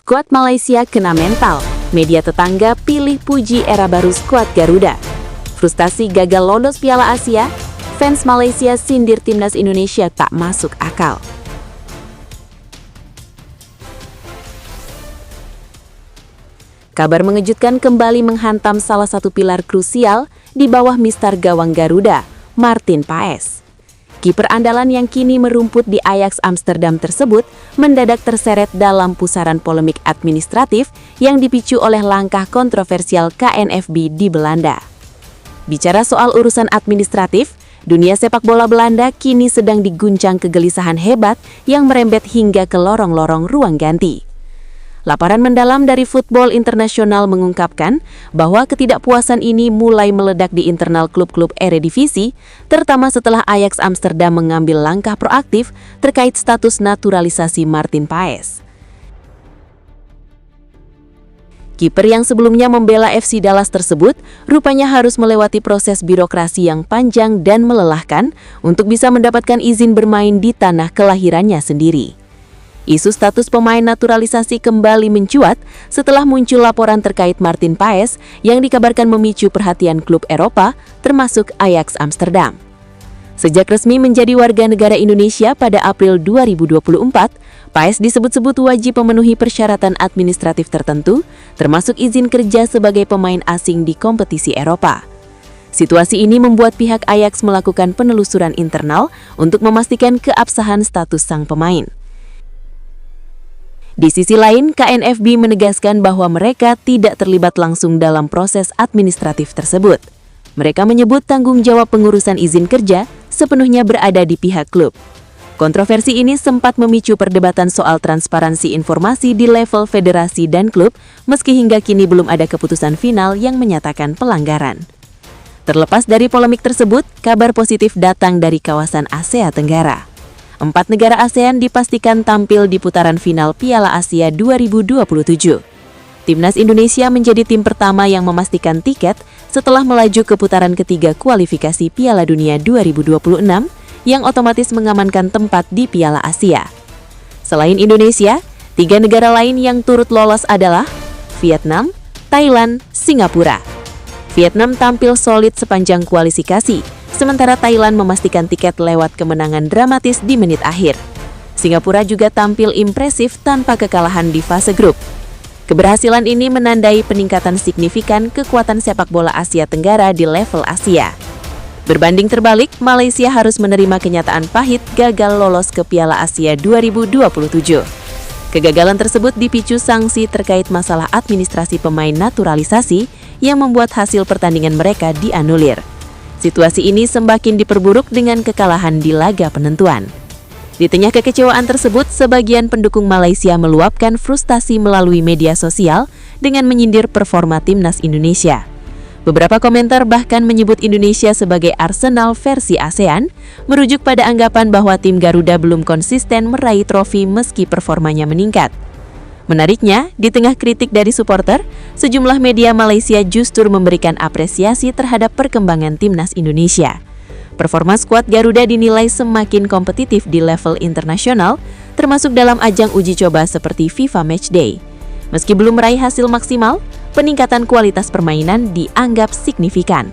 Skuad Malaysia kena mental, media tetangga pilih puji era baru skuad Garuda. Frustasi gagal lolos Piala Asia, fans Malaysia sindir timnas Indonesia tak masuk akal. Kabar mengejutkan kembali menghantam salah satu pilar krusial di bawah mister gawang Garuda, Martin Paes. Kiper andalan yang kini merumput di Ajax Amsterdam tersebut mendadak terseret dalam pusaran polemik administratif yang dipicu oleh langkah kontroversial KNVB di Belanda. Bicara soal urusan administratif, dunia sepak bola Belanda kini sedang diguncang kegelisahan hebat yang merembet hingga ke lorong-lorong ruang ganti. Laporan mendalam dari Football International mengungkapkan bahwa ketidakpuasan ini mulai meledak di internal klub-klub Eredivisie, terutama setelah Ajax Amsterdam mengambil langkah proaktif terkait status naturalisasi Martin Paes. Kiper yang sebelumnya membela FC Dallas tersebut rupanya harus melewati proses birokrasi yang panjang dan melelahkan untuk bisa mendapatkan izin bermain di tanah kelahirannya sendiri. Isu status pemain naturalisasi kembali mencuat setelah muncul laporan terkait Martin Paes yang dikabarkan memicu perhatian klub Eropa, termasuk Ajax Amsterdam. Sejak resmi menjadi warga negara Indonesia pada April 2024, Paes disebut-sebut wajib memenuhi persyaratan administratif tertentu, termasuk izin kerja sebagai pemain asing di kompetisi Eropa. Situasi ini membuat pihak Ajax melakukan penelusuran internal untuk memastikan keabsahan status sang pemain. Di sisi lain, KNVB menegaskan bahwa mereka tidak terlibat langsung dalam proses administratif tersebut. Mereka menyebut tanggung jawab pengurusan izin kerja sepenuhnya berada di pihak klub. Kontroversi ini sempat memicu perdebatan soal transparansi informasi di level federasi dan klub, meski hingga kini belum ada keputusan final yang menyatakan pelanggaran. Terlepas dari polemik tersebut, kabar positif datang dari kawasan Asia Tenggara. 4 negara ASEAN dipastikan tampil di putaran final Piala Asia 2027. Timnas Indonesia menjadi tim pertama yang memastikan tiket setelah melaju ke putaran ketiga kualifikasi Piala Dunia 2026 yang otomatis mengamankan tempat di Piala Asia. Selain Indonesia, 3 negara lain yang turut lolos adalah Vietnam, Thailand, Singapura. Vietnam tampil solid sepanjang kualifikasi, sementara Thailand memastikan tiket lewat kemenangan dramatis di menit akhir. Singapura juga tampil impresif tanpa kekalahan di fase grup. Keberhasilan ini menandai peningkatan signifikan kekuatan sepak bola Asia Tenggara di level Asia. Berbanding terbalik, Malaysia harus menerima kenyataan pahit gagal lolos ke Piala Asia 2027. Kegagalan tersebut dipicu sanksi terkait masalah administrasi pemain naturalisasi yang membuat hasil pertandingan mereka dianulir. Situasi ini semakin diperburuk dengan kekalahan di laga penentuan. Di tengah kekecewaan tersebut, sebagian pendukung Malaysia meluapkan frustasi melalui media sosial dengan menyindir performa timnas Indonesia. Beberapa komentar bahkan menyebut Indonesia sebagai Arsenal versi ASEAN, merujuk pada anggapan bahwa tim Garuda belum konsisten meraih trofi meski performanya meningkat. Menariknya, di tengah kritik dari supporter, sejumlah media Malaysia justru memberikan apresiasi terhadap perkembangan timnas Indonesia. Performa skuad Garuda dinilai semakin kompetitif di level internasional, termasuk dalam ajang uji coba seperti FIFA Matchday. Meski belum meraih hasil maksimal, peningkatan kualitas permainan dianggap signifikan.